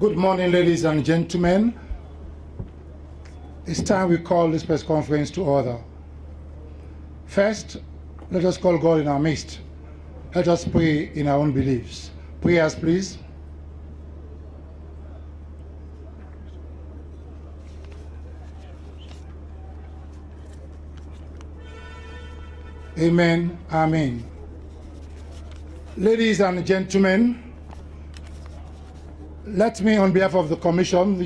Good morning, ladies and gentlemen. It's time we call this press conference to order. First, let us call God in our midst. Let us pray in our own beliefs. Prayers, please. Amen. Amen. Ladies and gentlemen, let me, on behalf of the Commission,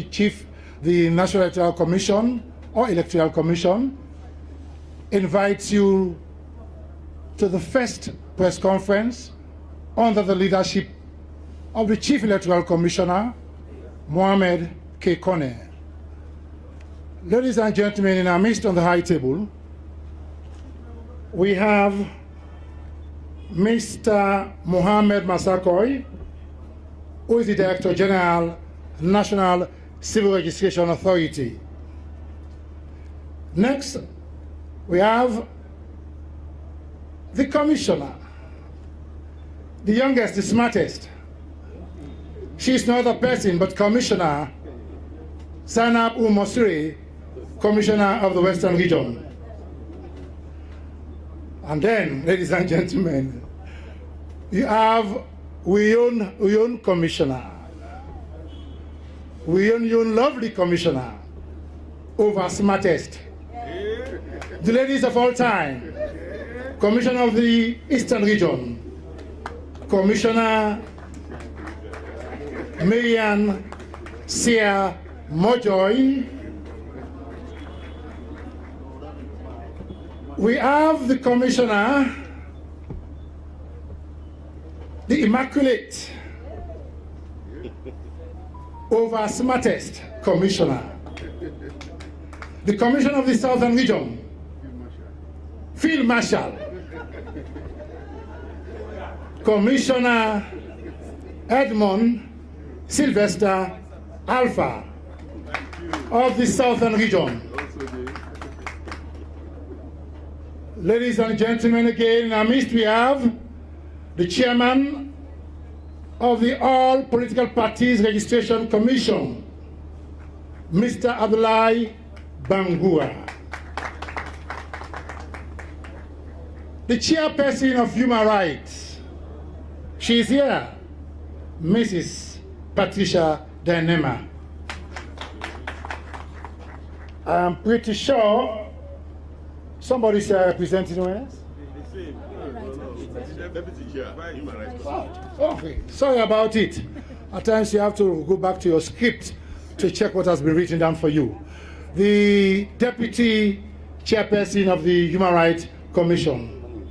the National Electoral Commission or Electoral Commission, invite you to the first press conference under the leadership of the Chief Electoral Commissioner, Mohamed K. Kone. Ladies and gentlemen, in our midst on the high table, we have Mr. Mohamed Massakoy, who is the Director General, National Civil Registration Authority. Next, we have the Commissioner, the youngest, the smartest. She is no other person but Commissioner Zainab Umosiri, Commissioner of the Western Region. And then, ladies and gentlemen, you have Leone Commissioner. Leone lovely Commissioner, over smartest. The ladies of all time, Commissioner of the Eastern Region, Commissioner Marian Sia Mojoy. We have the Commissioner, the Immaculate, over smartest Commissioner, the Commissioner of the Southern Region, Field Marshal, Commissioner Edmond Sylvester Alpha of the Southern Region. Ladies and gentlemen, again, in our midst we have the Chairman of the All Political Parties Registration Commission, Mr. Abdullahi Bangura. The Chairperson of Human Rights, she is here, Mrs. Patricia Dynema. I am pretty sure somebody's representing us. Oh, okay. Sorry about it. At times you have to go back to your script to check what has been written down for you. The Deputy Chairperson of the Human Rights Commission,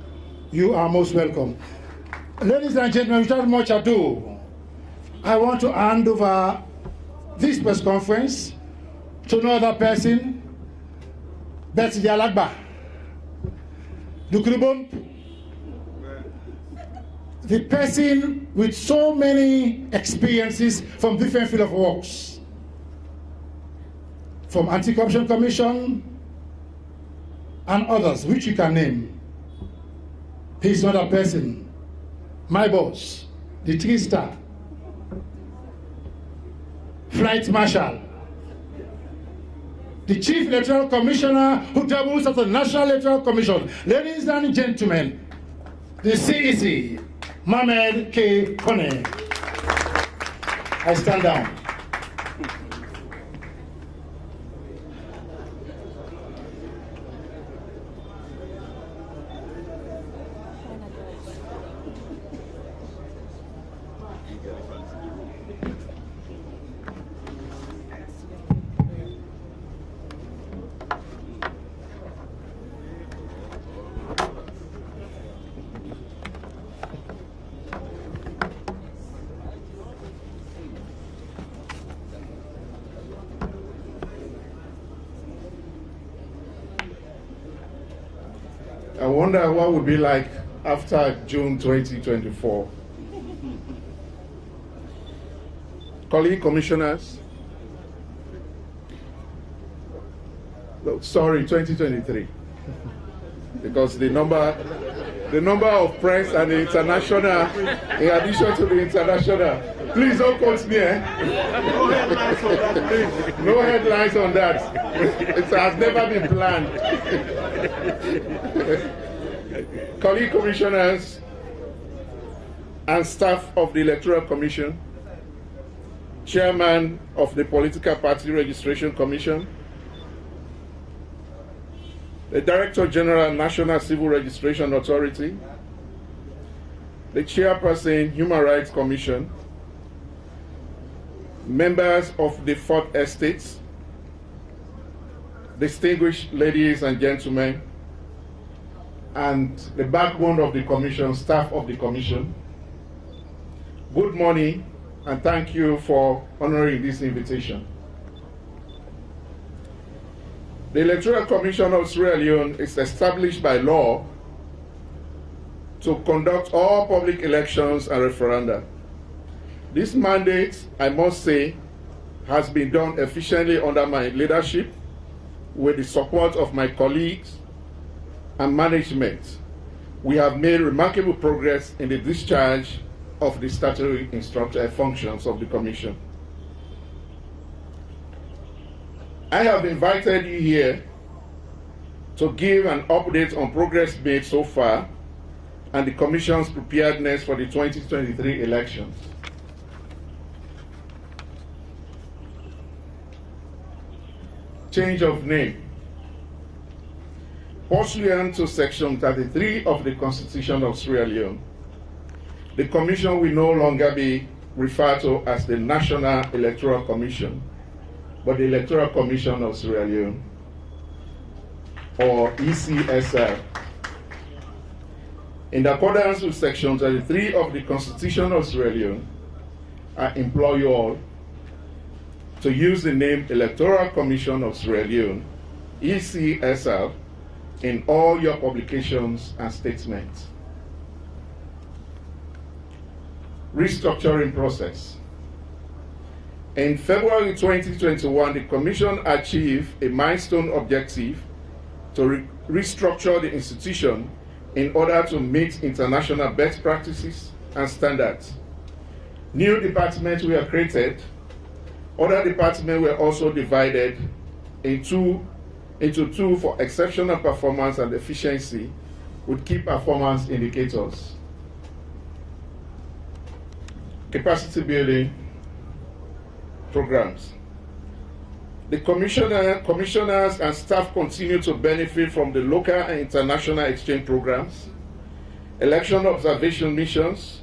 you are most welcome. Ladies and gentlemen, without much ado, I want to hand over this press conference to another person, Betsy Alagba. The person with so many experiences from different fields of works, from Anti-Corruption Commission and others, which you can name. He's not a person. My boss, the 3-star, Flight Marshal, the Chief Electoral Commissioner who doubles as the National Electoral Commission. Ladies and gentlemen, the CEC, Mohamed K. Kone. I stand down. I wonder what would be like after June 2024. Colleague commissioners, no, sorry, 2023, because the number of press and the international, in addition to the international, Please don't quote me. Eh? No headlines on that, please. No headlines on that. It has never been planned. Colleague commissioners and staff of the Electoral Commission, chairman of the Political Party Registration Commission, the Director General, National Civil Registration Authority, the Chairperson, Human Rights Commission, members of the Fourth Estates, distinguished ladies and gentlemen, and the backbone of the Commission, staff of the Commission, good morning and thank you for honoring this invitation. The Electoral Commission of Sierra Leone is established by law to conduct all public elections and referenda. This mandate, I must say, has been done efficiently under my leadership with the support of my colleagues and management. We have made remarkable progress in the discharge of the statutory functions of the Commission. I have invited you here to give an update on progress made so far and the Commission's preparedness for the 2023 elections. Change of name. Pursuant to Section 33 of the Constitution of Sierra Leone, the Commission will no longer be referred to as the National Electoral Commission, but the Electoral Commission of Sierra Leone, or ECSL. In accordance with Section 33 of the Constitution of Sierra Leone, I implore you all to use the name Electoral Commission of Sierra Leone, ECSL, in all your publications and statements. Restructuring process. In February 2021, the Commission achieved a milestone objective to restructure the institution in order to meet international best practices and standards. New departments were created. Other departments were also divided into two for exceptional performance and efficiency with key performance indicators. Capacity building programs. The commissioners and staff continue to benefit from the local and international exchange programs, election observation missions,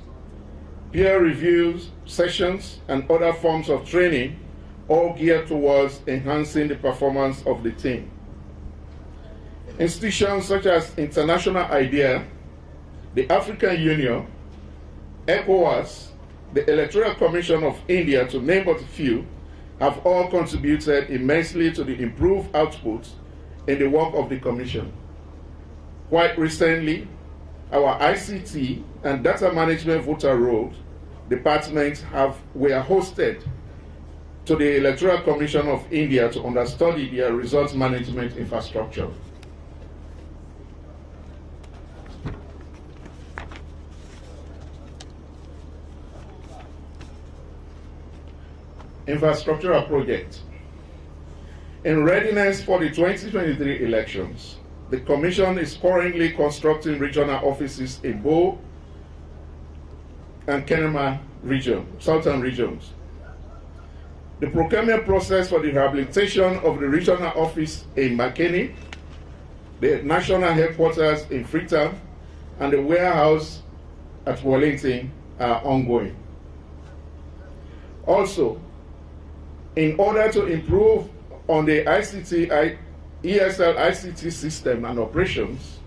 peer reviews, sessions, and other forms of training, all geared towards enhancing the performance of the team. Institutions such as International IDEA, the African Union, ECOWAS, the Electoral Commission of India, to name but a few, have all contributed immensely to the improved output in the work of the Commission. Quite recently, our ICT and Data Management Voter Roll departments were hosted to the Electoral Commission of India to understudy their results management infrastructure. Infrastructural project. In readiness for the 2023 elections, the Commission is currently constructing regional offices in Bo and Kenema region, southern regions. The procurement process for the rehabilitation of the regional office in Makeni, the national headquarters in Freetown, and the warehouse at Wellington are ongoing. Also, in order to improve on the ESL ICT system and operations,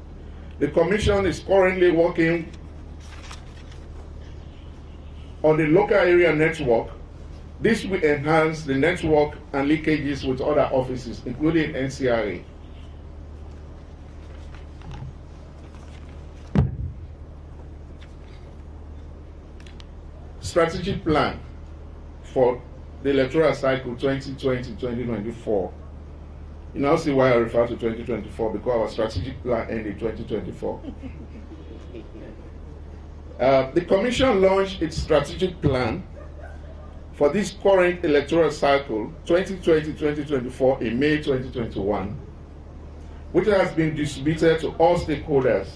the Commission is currently working on the local area network. This will enhance the network and linkages with other offices, including NCRA. Strategic plan for the electoral cycle 2020-2024. You now see why I refer to 2024, because our strategic plan ended 2024. The Commission launched its strategic plan for this current electoral cycle, 2020-2024, in May 2021, which has been distributed to all stakeholders.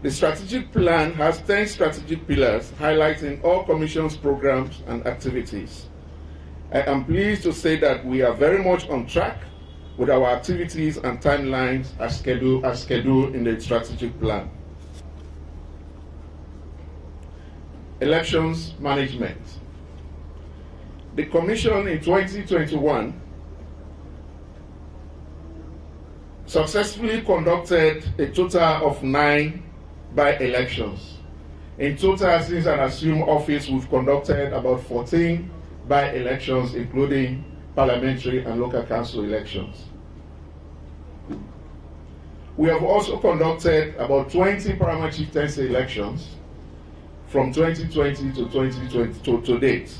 The strategic plan has 10 strategic pillars highlighting all Commission's programs and activities. I am pleased to say that we are very much on track with our activities and timelines as scheduled in the strategic plan. Elections management. The Commission in 2021 successfully conducted a total of 9 by-elections. In total, since an assumed office, we've conducted about 14 by-elections, including parliamentary and local council elections. We have also conducted about 20 paramount chieftaincy elections from 2020 to 2020 to date.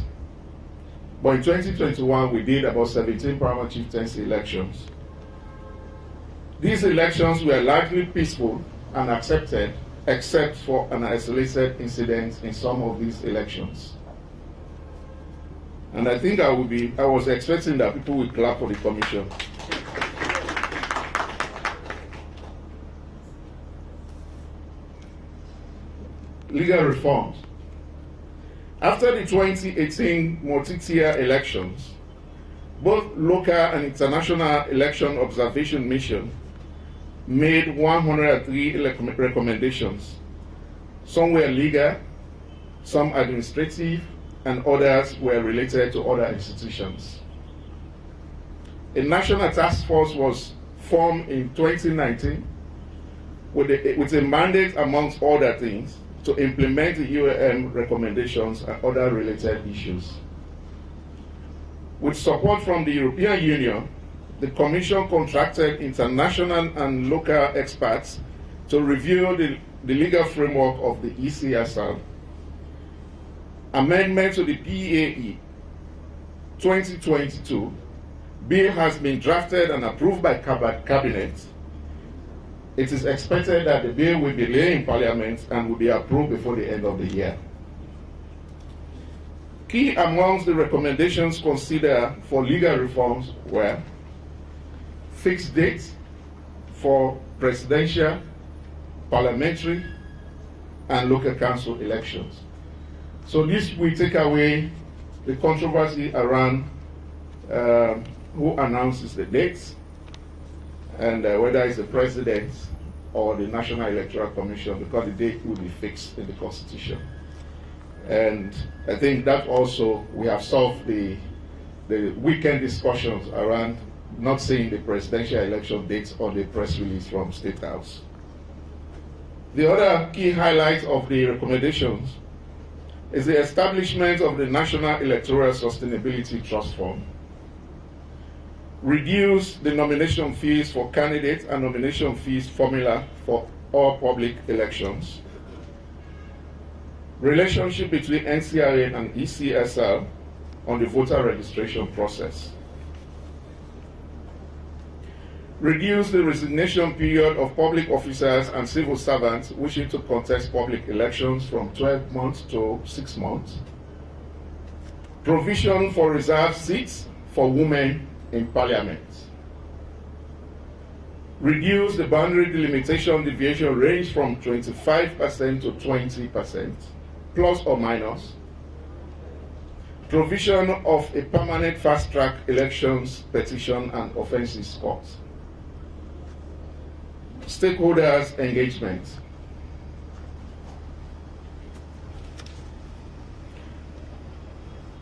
But in 2021, we did about 17 paramount chieftaincy elections. These elections were largely peaceful and accepted, except for an isolated incident in some of these elections. And I think I was expecting that people would clap for the Commission. Legal reforms. After the 2018 multi-tier elections, both local and international election observation mission made 103 recommendations. Some were legal, some administrative, and others were related to other institutions. A national task force was formed in 2019 with a mandate, amongst other things, to implement the UAM recommendations and other related issues. With support from the European Union, the Commission contracted international and local experts to review the legal framework of the ECSR. Amendment to the PAE 2022 bill has been drafted and approved by Cabinet. It is expected that the bill will be laid in Parliament and will be approved before the end of the year. Key amongst the recommendations considered for legal reforms were fixed dates for presidential, parliamentary, and local council elections. So this will take away the controversy around who announces the dates and whether it's the president or the National Electoral Commission, because the date will be fixed in the Constitution. And I think that also we have solved the weekend discussions around not seeing the presidential election dates on the press release from State House. The other key highlight of the recommendations is the establishment of the National Electoral Sustainability Trust Fund. Reduce the nomination fees for candidates and nomination fees formula for all public elections. Relationship between NCRA and ECSR on the voter registration process. Reduce the resignation period of public officers and civil servants wishing to contest public elections from 12 months to 6 months. Provision for reserved seats for women in Parliament. Reduce the boundary delimitation deviation range from 25% to 20%, plus or minus. Provision of a permanent fast-track elections petition and offences court. Stakeholders engagement.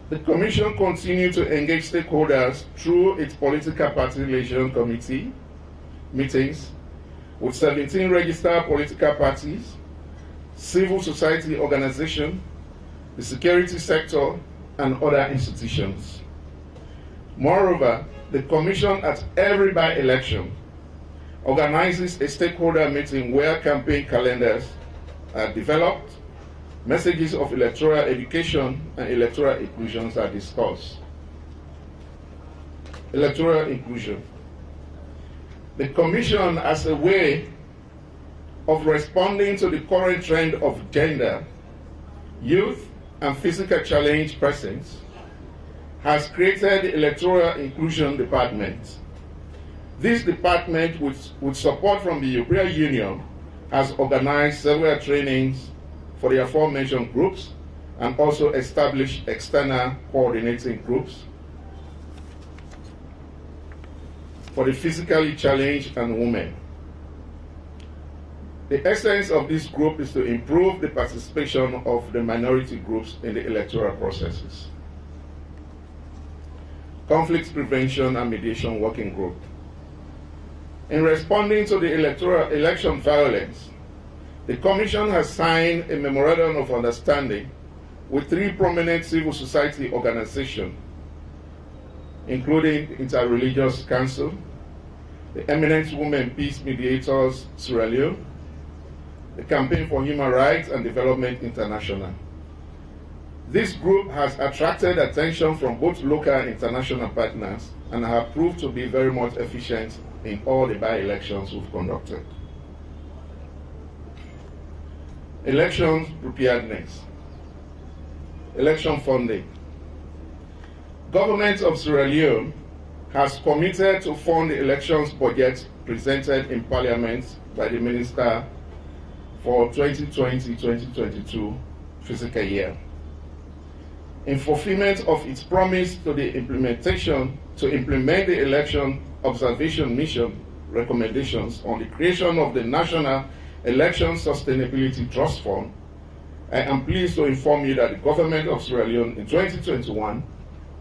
The Commission continues to engage stakeholders through its political party relation committee meetings with 17 registered political parties, civil society organizations, the security sector, and other institutions. Moreover, the Commission at every by-election organizes a stakeholder meeting where campaign calendars are developed, messages of electoral education and electoral inclusions are discussed. Electoral inclusion. The Commission, as a way of responding to the current trend of gender, youth, and physical challenged persons, has created the Electoral Inclusion Department. This department, with support from the European Union, has organized several trainings for the aforementioned groups and also established external coordinating groups for the physically challenged and women. The essence of this group is to improve the participation of the minority groups in the electoral processes. Conflict Prevention and Mediation Working Group. In responding to the election violence, the Commission has signed a Memorandum of Understanding with 3 prominent civil society organizations, including Interreligious Council, the Eminent Women Peace Mediators Sierra Leone, the Campaign for Human Rights and Development International. This group has attracted attention from both local and international partners and have proved to be very much efficient in all the by-elections we've conducted. Elections preparedness. Election funding. Government of Sierra Leone has committed to fund the elections budget presented in Parliament by the Minister for 2020-2022 fiscal year. In fulfillment of its promise to implement the election observation mission recommendations on the creation of the National Election Sustainability Trust Fund, I am pleased to inform you that the government of Sierra Leone in 2021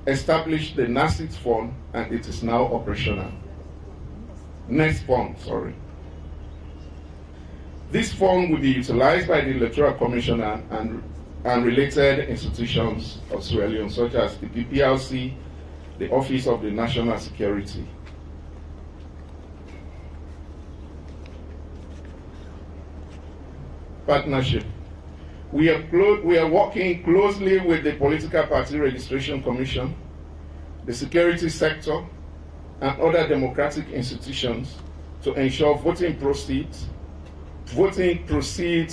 established the NASIT Fund and it is now operational. Next fund, sorry. This fund will be utilized by the Electoral Commissioner and related institutions of Sierra Leone, such as the PPLC, the Office of the National Security. Partnership. We are working closely with the Political Party Registration Commission, the security sector, and other democratic institutions to ensure voting proceeds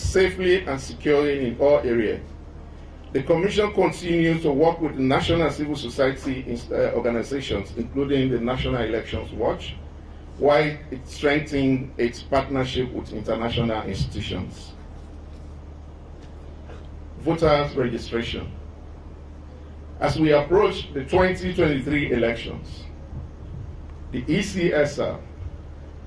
safely and securely in all areas. The Commission continues to work with the national civil society organizations, including the National Elections Watch, while it strengthens its partnership with international institutions. Voters registration. As we approach the 2023 elections, the ECSR,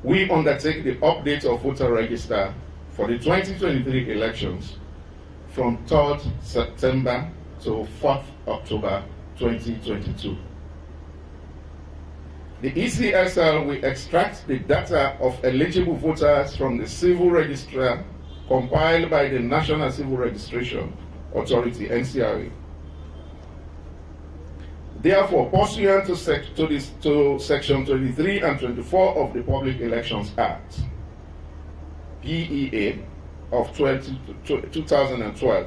we undertake the update of voter register for the 2023 elections from 3rd September to 4th October 2022. The ECSR will extract the data of eligible voters from the civil register compiled by the National Civil Registration Authority, NCRA. Therefore, pursuant to Section 23 and 24 of the Public Elections Act, PEA, of 2012,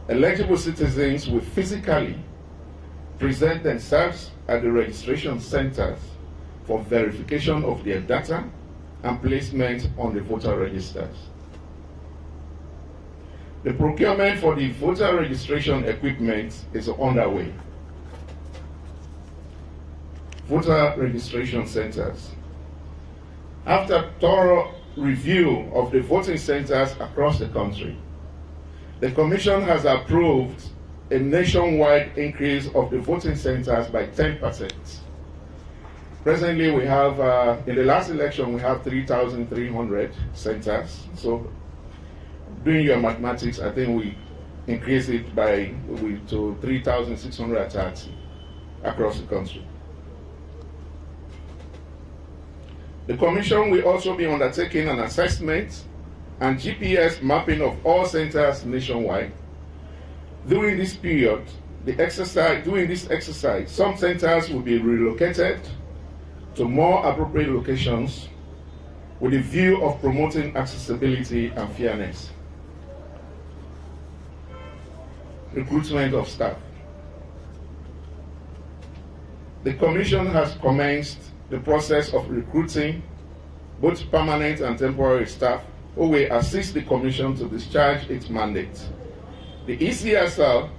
eligible citizens will physically present themselves at the registration centers for verification of their data and placement on the voter registers. The procurement for the voter registration equipment is underway. Voter registration centers. After thorough review of the voting centers across the country, the Commission has approved a nationwide increase of the voting centers by 10%. Presently, we have, in the last election, we have 3,300 centers. So, doing your mathematics, I think we increase it to 3,630 across the country. The Commission will also be undertaking an assessment and GPS mapping of all centers nationwide. During this period, during this exercise, some centers will be relocated to more appropriate locations with the view of promoting accessibility and fairness. Recruitment of staff. The Commission has commenced the process of recruiting both permanent and temporary staff who will assist the Commission to discharge its mandate. The ECSR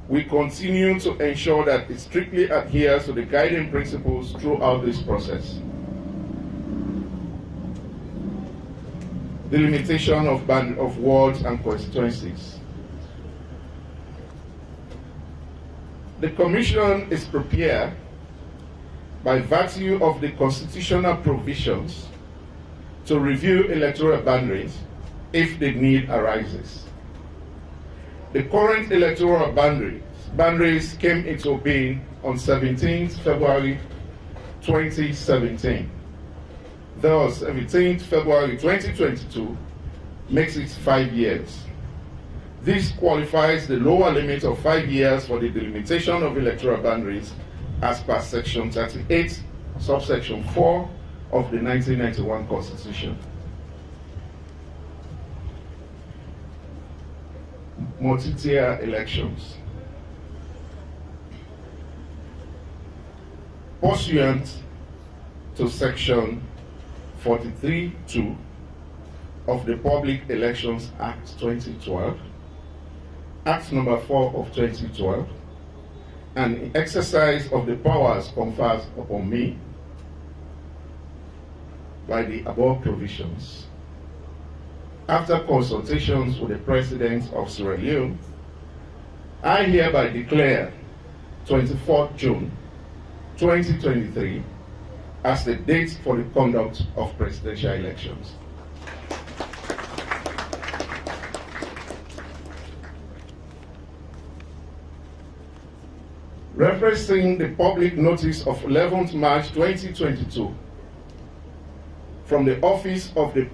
we continue to ensure that it strictly adheres to the guiding principles throughout this process. Delimitation of wards and constituencies. The Commission is prepared by virtue of the constitutional provisions to review electoral boundaries if the need arises. The current electoral boundaries came into being on 17th February 2017. Thus, 17th February 2022 makes it 5 years. This qualifies the lower limit of 5 years for the delimitation of electoral boundaries as per Section 38, subsection 4 of the 1991 Constitution. Multi-tier elections. Pursuant to Section 43(2) of the Public Elections Act 2012, Act number 4 of 2012, and in exercise of the powers conferred upon me by the above provisions, after consultations with the President of Sierra Leone, I hereby declare 24th June 2023 as the date for the conduct of presidential elections. Referencing the public notice of 11th March 2022 from the Office of the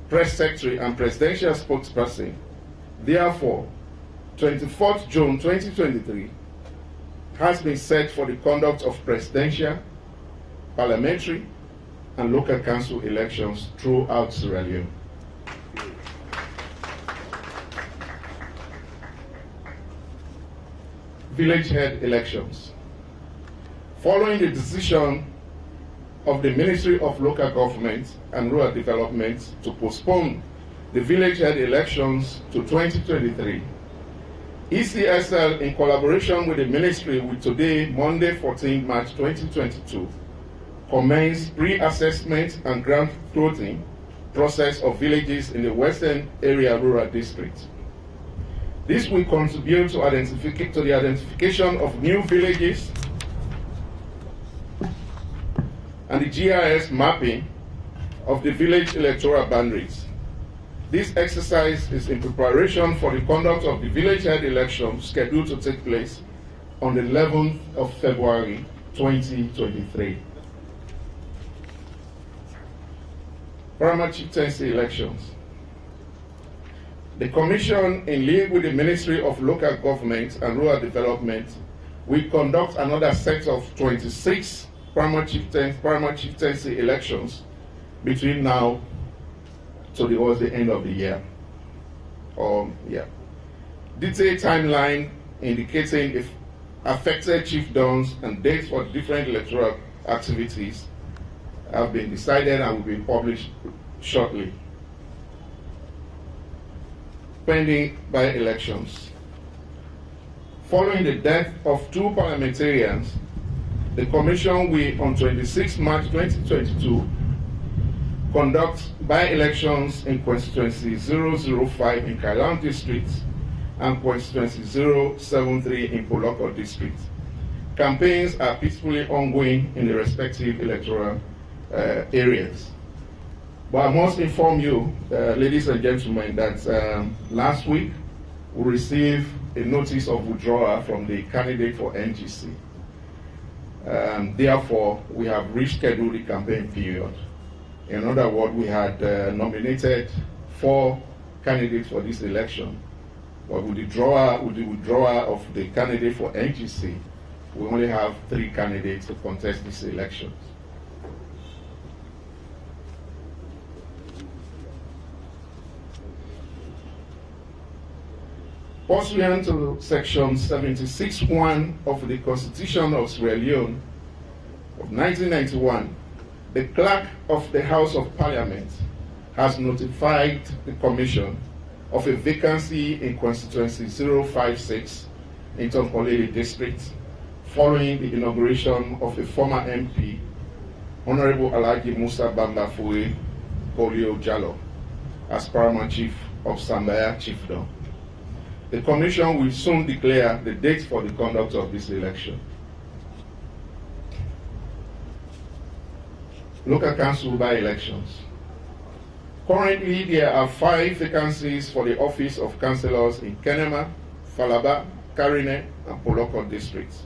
Press Secretary and Presidential Spokesperson, therefore, 24th June 2023 has been set for the conduct of presidential, parliamentary, and local council elections throughout Sierra Leone. Village head elections. Following the decision of the Ministry of Local Government and Rural Development to postpone the village head elections to 2023, ECSL, in collaboration with the Ministry, will today, Monday 14 March 2022, commence pre-assessment and grant clothing process of villages in the Western Area Rural District. This will contribute to the identification of new villages and the GIS mapping of the village electoral boundaries. This exercise is in preparation for the conduct of the village head election scheduled to take place on the 11th of February 2023. Paramount Chieftaincy elections. The Commission, in league with the Ministry of Local Government and Rural Development, will conduct another set of 26 Paramount Chieftaincy elections between now towards the end of the year. Detailed timeline indicating if affected chiefdoms and dates for different electoral activities have been decided and will be published shortly. Pending by-elections. Following the death of 2 parliamentarians, the Commission will, on 26 March 2022, conduct by-elections in Constituency 005 in Kailan District and Constituency 073 in Poloko District. Campaigns are peacefully ongoing in the respective electoral areas. But I must inform you, ladies and gentlemen, that last week we received a notice of withdrawal from the candidate for NGC. Therefore, we have rescheduled the campaign period. In other words, we had nominated 4 candidates for this election, but with the withdrawal of the candidate for NGC, we only have 3 candidates to contest these elections. Pursuant to Section 76(1) of the Constitution of Sierra Leone of 1991, the Clerk of the House of Parliament has notified the Commission of a vacancy in Constituency 056 in Tonkolili district, following the inauguration of a former MP, Honorable Alhaji Musa Bamba Fue Polio Jallo, as paramount chief of Sambaya Chiefdom. The Commission will soon declare the date for the conduct of this election. Local council by-elections. Currently, there are 5 vacancies for the office of councillors in Kenema, Falaba, Karine, and Poloko districts.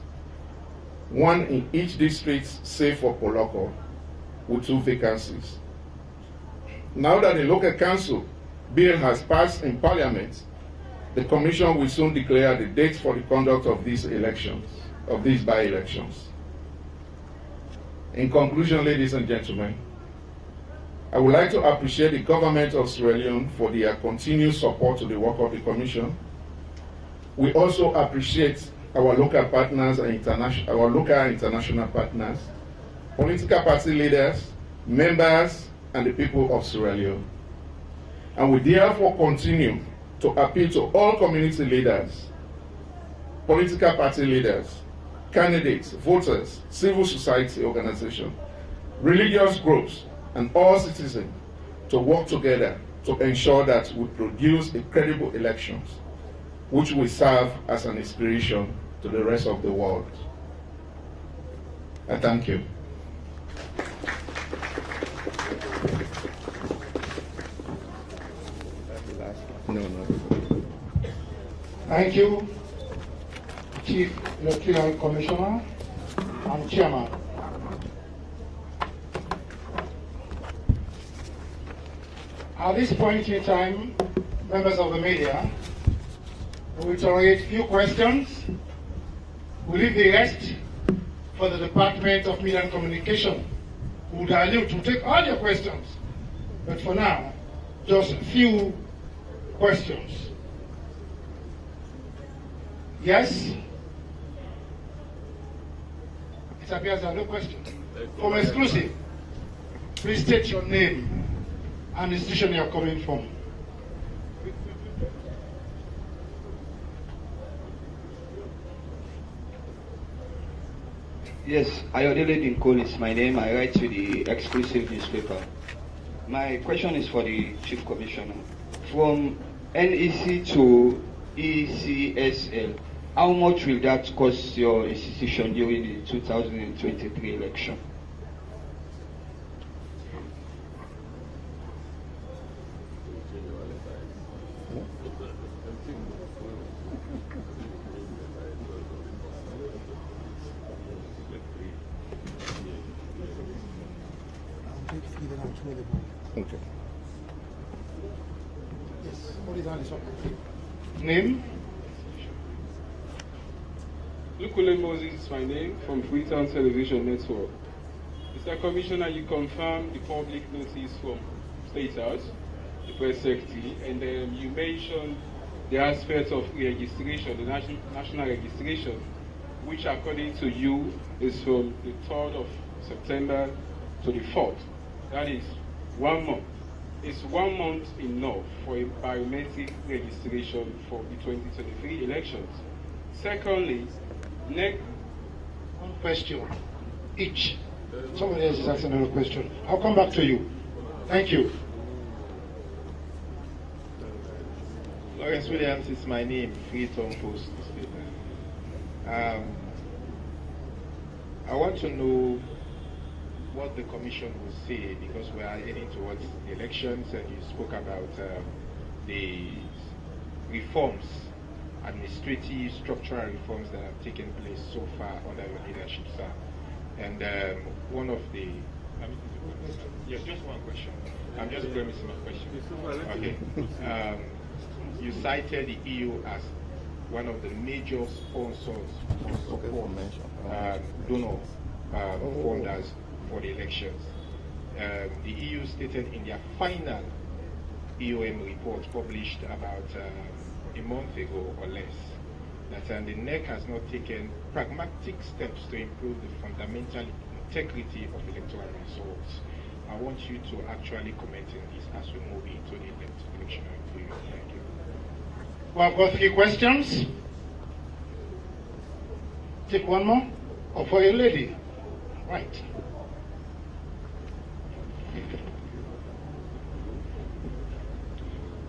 1 in each district, save for Poloko, with 2 vacancies. Now that the local council bill has passed in Parliament, the Commission will soon declare the date for the conduct of these elections, of these by-elections. In conclusion, ladies and gentlemen, I would like to appreciate the government of Sierra Leone for their continued support to the work of the Commission. We also appreciate our local partners and our local and international partners, political party leaders, members, and the people of Sierra Leone. And we therefore continue to appeal to all community leaders, political party leaders, candidates, voters, civil society organizations, religious groups, and all citizens to work together to ensure that we produce a credible elections which will serve as an inspiration to the rest of the world. I thank you. Thank you, Chief Electoral Commissioner and Chairman. At this point in time, members of the media, we will tolerate few questions. We leave the rest for the Department of Media and Communication, who will dilute to take all your questions. But for now, just a few questions. Yes? It appears there are no questions. From exclusive, please state your name and institution you are coming from. Yes, Ayodele Dinkol is my name. I write to the exclusive newspaper. My question is for the Chief Commissioner. From NEC to ECSL, how much will that cost your institution during the 2023 election? Okay. Yes. What is that? Name? Lukule Moses is my name, from Freetown Television Network. Mr. Commissioner, you confirmed the public notice from State House, the press secretary, and you mentioned the aspect of registration, the national registration, which according to you is from the 3rd of September to the 4th. That is 1 month. Is 1 month enough for a biometric registration for the 2023 elections? Secondly, one question each. Somebody else is asking another question. I'll come back to you. Thank you. Lawrence Williams is my name, Freetown Post. I want to know what the Commission will say, because we are heading towards the elections, and you spoke about the reforms, administrative, structural reforms that have taken place so far under your leadership, sir. And one of the... Yes, just one question. I'm just premising my question. Okay. You cited the EU as one of the major sponsors of support, donor funders for the elections. The EU stated in their final EOM report published about a month ago or less that the NEC has not taken pragmatic steps to improve the fundamental integrity of electoral results. I want you to actually comment on this as we move into the election period. Thank you. Well, I've got 3 questions. Take one more? Or for a lady? Right.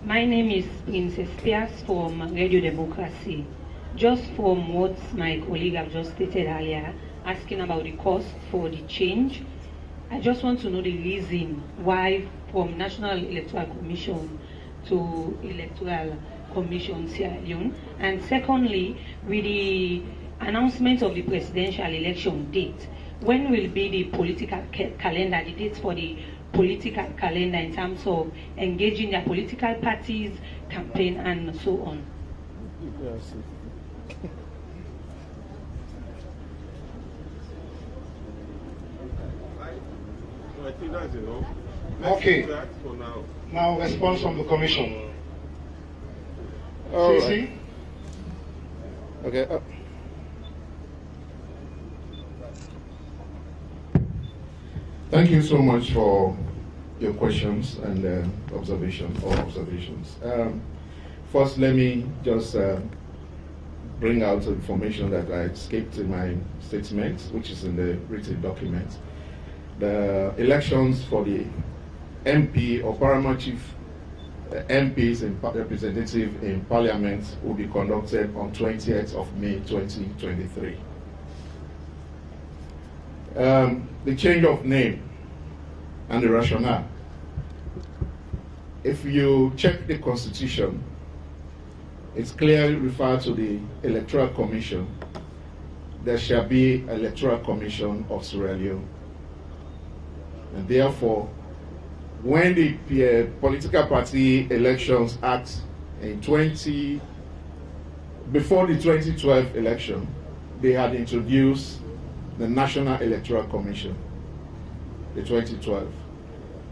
My name is Princess Pierce from Radio Democracy. Just from what my colleague have just stated earlier, asking about the cost for the change, I just want to know the reason why from National Electoral Commission to Electoral Commission Sierra Leone. And secondly, with the announcement of the presidential election date, when will be the political calendar, the dates for the political calendar in terms of engaging their political parties, campaign, and so on? I think that's enough. Okay. That for now. Now, response from the Commission. All right. CC? Okay. Thank you so much for your questions and observations. First, let me just bring out information that I skipped in my statement, which is in the written document. The elections for the MP or paramount chief MPs and representative in Parliament will be conducted on 20th of May 2023. The change of name and the rationale. If you check the Constitution, it's clearly referred to the Electoral Commission. There shall be Electoral Commission of Sierra Leone. And therefore, when the Political Party Elections Act in before the 2012 election, they had introduced the National Electoral Commission, the 2012.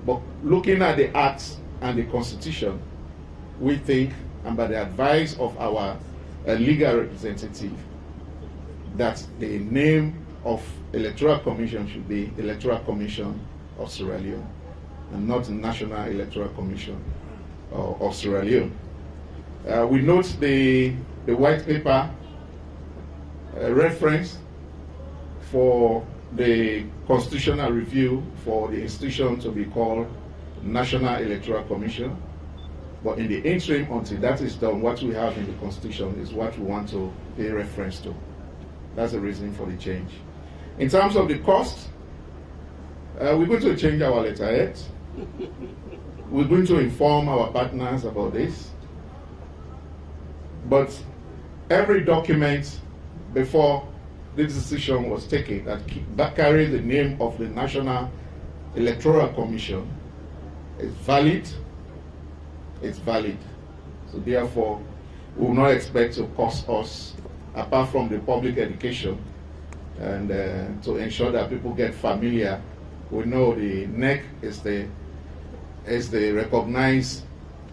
But looking at the Act and the Constitution, we think, and by the advice of our legal representative, that the name of Electoral Commission should be Electoral Commission of Sierra Leone, and not National Electoral Commission of Sierra Leone. We note the white paper reference for the constitutional review for the institution to be called National Electoral Commission. But in the interim, until that is done, what we have in the Constitution is what we want to pay reference to. That's the reason for the change. In terms of the cost, we're going to change our letterhead. We're going to inform our partners about this. But every document before this decision was taken that carries the name of the National Electoral Commission is valid. It's valid. So therefore, we will not expect to cost us, apart from the public education, and to ensure that people get familiar. We know the NEC is the recognized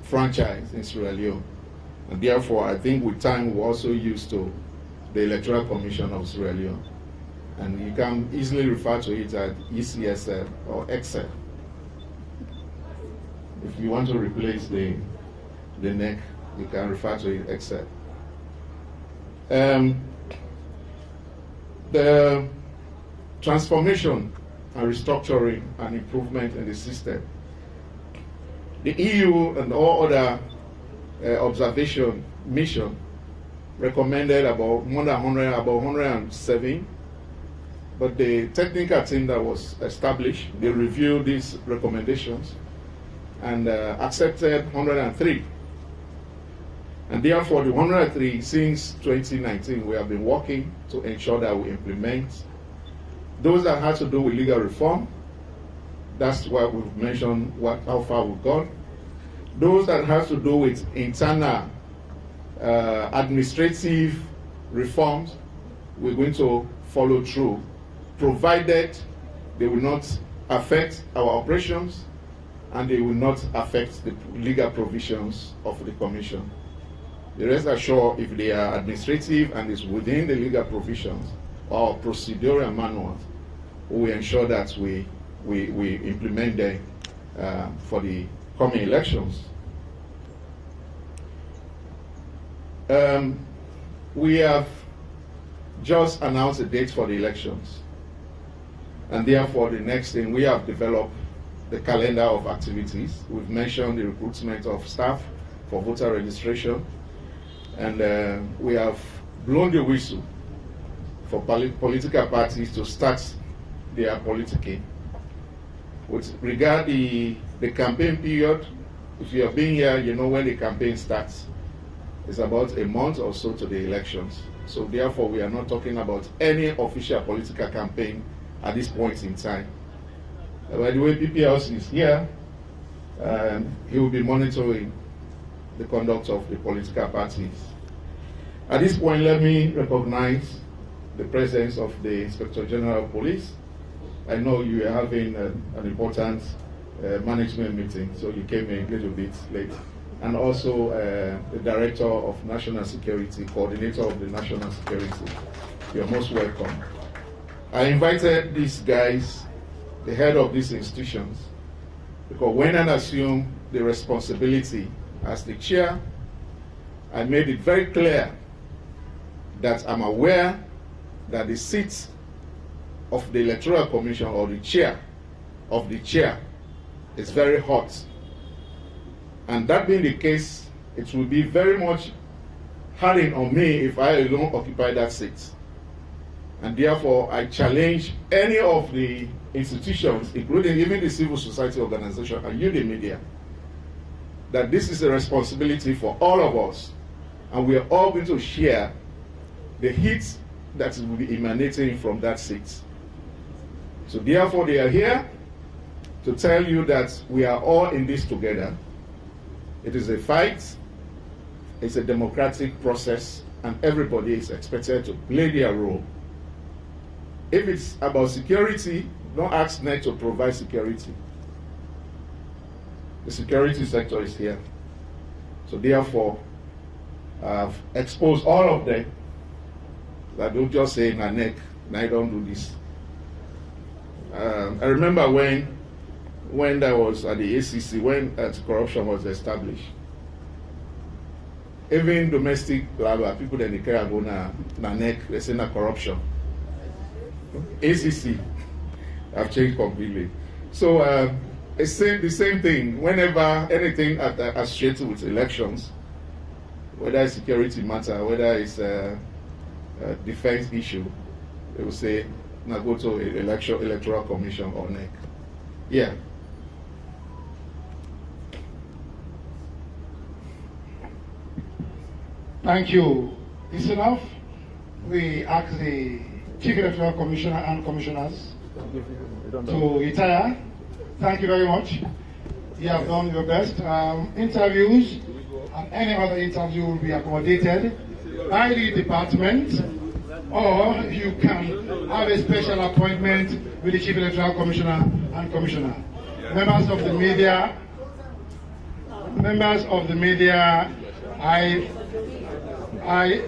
franchise in Sierra Leone. And therefore, I think with time, we're also used to the Electoral Commission of Sierra Leone. And you can easily refer to it as ECSL or Excel. If you want to replace the NEC, you can refer to it Excel. The transformation and restructuring and improvement in the system. The EU and all other observation mission recommended about more than 100, about 107, but the technical team that was established, they reviewed these recommendations and accepted 103. And therefore, the 103, since 2019, we have been working to ensure that we implement those that have to do with legal reform. That's why we've mentioned how far we've gone. Those that have to do with internal administrative reforms, we're going to follow through, provided they will not affect our operations and they will not affect the legal provisions of the Commission. The rest assured, if they are administrative and is within the legal provisions or procedural manuals, we ensure that we implement them for the coming elections. We have just announced a date for the elections. And therefore, the next thing, we have developed the calendar of activities. We've mentioned the recruitment of staff for voter registration. And we have blown the whistle for political parties to start their politicking. With regard the campaign period, if you have been here, you know when the campaign starts. It's about a month or so to the elections. So therefore, we are not talking about any official political campaign at this point in time. By the way, PPLC is here. He will be monitoring the conduct of the political parties. At this point, let me recognize the presence of the Inspector General of Police. I know you are having an important management meeting, so you came in a little bit late. And also the Director of National Security, Coordinator of the National Security. You're most welcome. I invited these guys, the head of these institutions, because when I assumed the responsibility as the chair, I made it very clear that I'm aware that the seat of the Electoral Commission, or the chair of the chair, is very hot. And that being the case, it will be very much hard on me if I alone occupy that seat. And therefore, I challenge any of the institutions, including even the civil society organization and you, the media, that this is a responsibility for all of us. And we are all going to share the heat that will be emanating from that seat. So therefore, they are here to tell you that we are all in this together. It is a fight, it's a democratic process, and everybody is expected to play their role. If it's about security, don't ask NEC to provide security. The security sector is here. So therefore, I've exposed all of them. That don't just say, nah, NEC, I don't do this. I remember when I was at the ACC, when anti-corruption was established, even domestic blabber, people in the care go na NEC, they say na corruption. ACC have changed completely. So it's the same thing. Whenever anything associated with elections, whether it's security matter, whether it's a defense issue, they will say, now go to Electoral Commission or NEC. Yeah. Thank you. It's enough. We ask the Chief Electoral Commissioner and Commissioners to retire. Thank you very much. You have done your best. Interviews and any other interview will be accommodated by the department, or you can have a special appointment with the Chief Electoral Commissioner and Commissioner. Members of the media,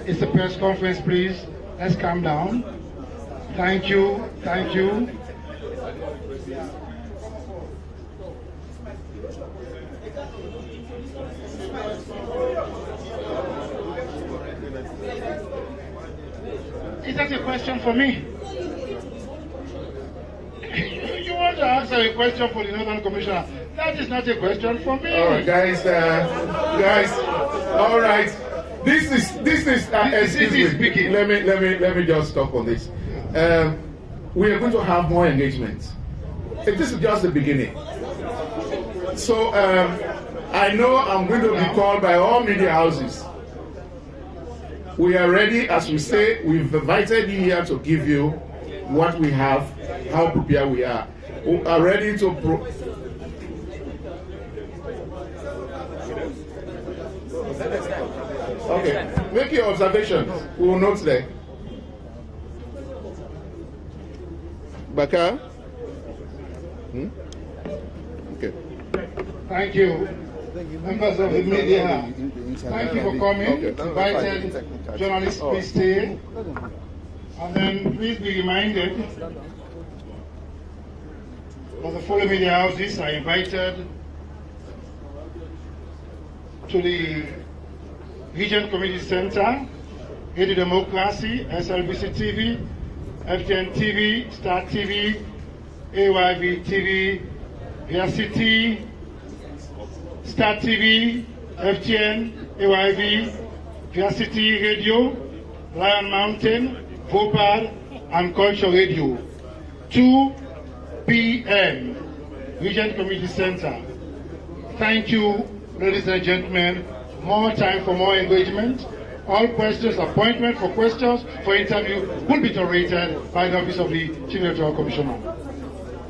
it's a press conference, please. Let's calm down. Thank you, thank you. Is that a question for me? You want to answer a question for the Northern Commissioner? That is not a question for me. All right, guys, all right. This is speaking. Let me just stop on this. We are going to have more engagement. This is just the beginning. So I know I'm going to be called by all media houses. We are ready, as we say. We've invited you here to give you what we have, how prepared we are. We are ready to Okay, make your observations. We will note there. Baka? Okay. Thank you. Members of the media, thank you for coming. Okay. Invited journalists, please stay. And then please be reminded of the following media houses are invited to the Region Community Center Radio Democracy, SLBC TV, FTN TV, Star TV, AYV TV, VRCT, Star TV, FTN, AYV, VRCT Radio, Lion Mountain, Vopal, and Culture Radio. 2 p.m. Regent Community Center. Thank you, ladies and gentlemen. More time for more engagement. All questions, appointment for questions, for interview will be tolerated by the Office of the Chief Electoral Commissioner.